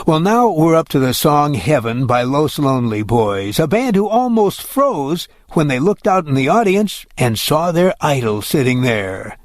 Well, now we're up to the song Heaven by Los Lonely Boys, a band who almost froze when they looked out in the audience and saw their idol sitting there.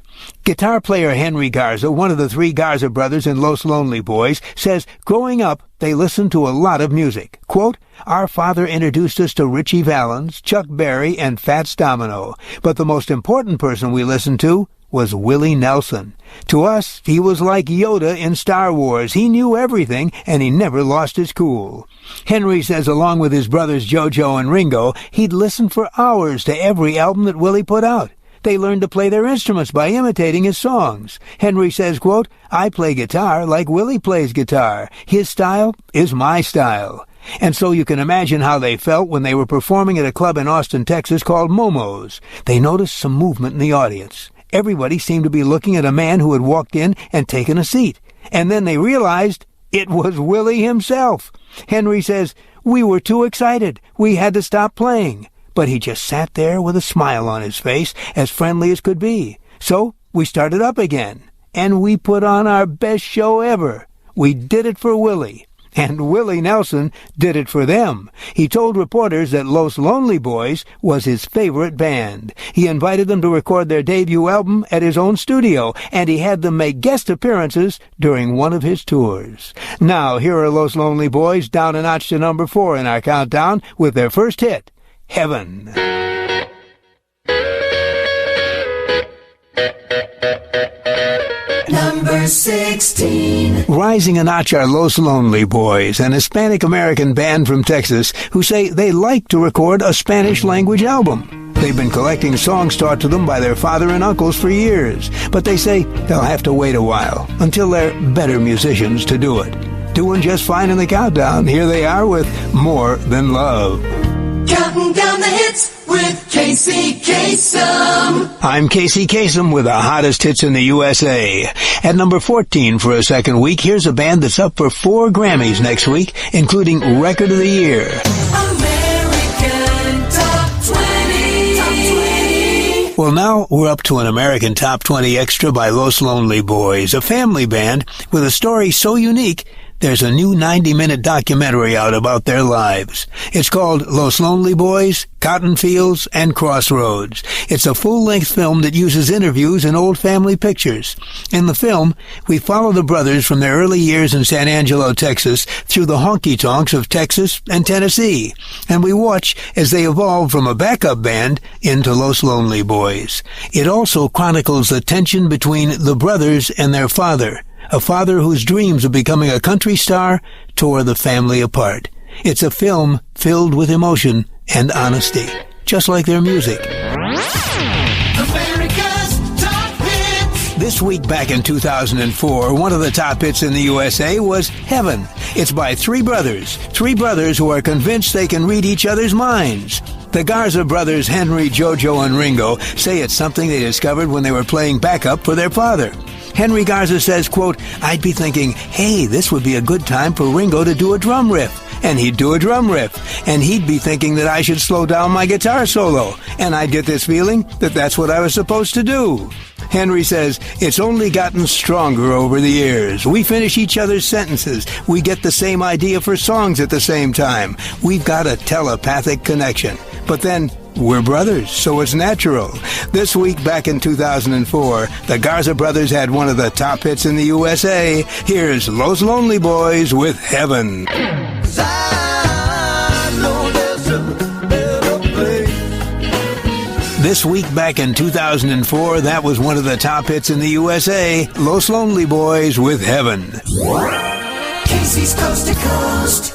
Guitar player Henry Garza, one of the three Garza brothers in Los Lonely Boys, says growing up they listened to a lot of music. Quote, "Our father introduced us to Ritchie Valens, Chuck Berry, and Fats Domino, but the most important person we listened to was Willie Nelson. To us, he was like Yoda in Star Wars. He knew everything, and he never lost his cool." Henry says along with his brothers Jojo and Ringo, he'd listen for hours to every album that Willie put out. They learned to play their instruments by imitating his songs. Henry says, quote, "I play guitar like Willie plays guitar. His style is my style." And so you can imagine how they felt when they were performing at a club in Austin, Texas called Momo's. They noticed some movement in the audience. Everybody seemed to be looking at a man who had walked in and taken a seat. And then they realized it was Willie himself. Henry says, "We were too excited. We had to stop playing." But he just sat there with a smile on his face, as friendly as could be. So we started up again, and we put on our best show ever. We did it for Willie, and Willie Nelson did it for them. He told reporters that Los Lonely Boys was his favorite band. He invited them to record their debut album at his own studio, and he had them make guest appearances during one of his tours. Now, here are Los Lonely Boys down a notch to number 4 in our countdown with their first hit, Heaven. Number 16. Rising a notch are Los Lonely Boys, an Hispanic-American band from Texas who say they like to record a Spanish-language album. They've been collecting songs taught to them by their father and uncles for years, but they say they'll have to wait a while until they're better musicians to do it. Doing just fine in the countdown, here they are with More Than Love. Counting down the hits with Casey Kasem. I'm Casey Kasem with the hottest hits in the USA. At number 14 for a second week, here's a band that's up for 4 Grammys next week, including Record of the Year. American Top 20. Top 20. Well, now we're up to an American Top 20 Extra by Los Lonely Boys, a family band with a story so unique there's a new 90-minute documentary out about their lives. It's called Los Lonely Boys, Cotton Fields, and Crossroads. It's a full-length film that uses interviews and old family pictures. In the film, we follow the brothers from their early years in San Angelo, Texas, through the honky-tonks of Texas and Tennessee. And we watch as they evolve from a backup band into Los Lonely Boys. It also chronicles the tension between the brothers and their father, a father whose dreams of becoming a country star tore the family apart. It's a film filled with emotion and honesty, just like their music. America's Top Hits. This week back in 2004, one of the top hits in the USA was Heaven. It's by three brothers who are convinced they can read each other's minds. The Garza brothers, Henry, Jojo, and Ringo, say it's something they discovered when they were playing backup for their father. Henry Garza says, quote, "I'd be thinking, hey, this would be a good time for Ringo to do a drum riff." And he'd do a drum riff. And he'd be thinking that I should slow down my guitar solo. And I'd get this feeling that that's what I was supposed to do. Henry says, it's only gotten stronger over the years. We finish each other's sentences. We get the same idea for songs at the same time. We've got a telepathic connection. But then, we're brothers, so it's natural. This week back in 2004, the Garza brothers had one of the top hits in the USA. Here's Los Lonely Boys with Heaven. This week back in 2004, that was one of the top hits in the USA. Los Lonely Boys with Heaven. Casey's Coast to Coast.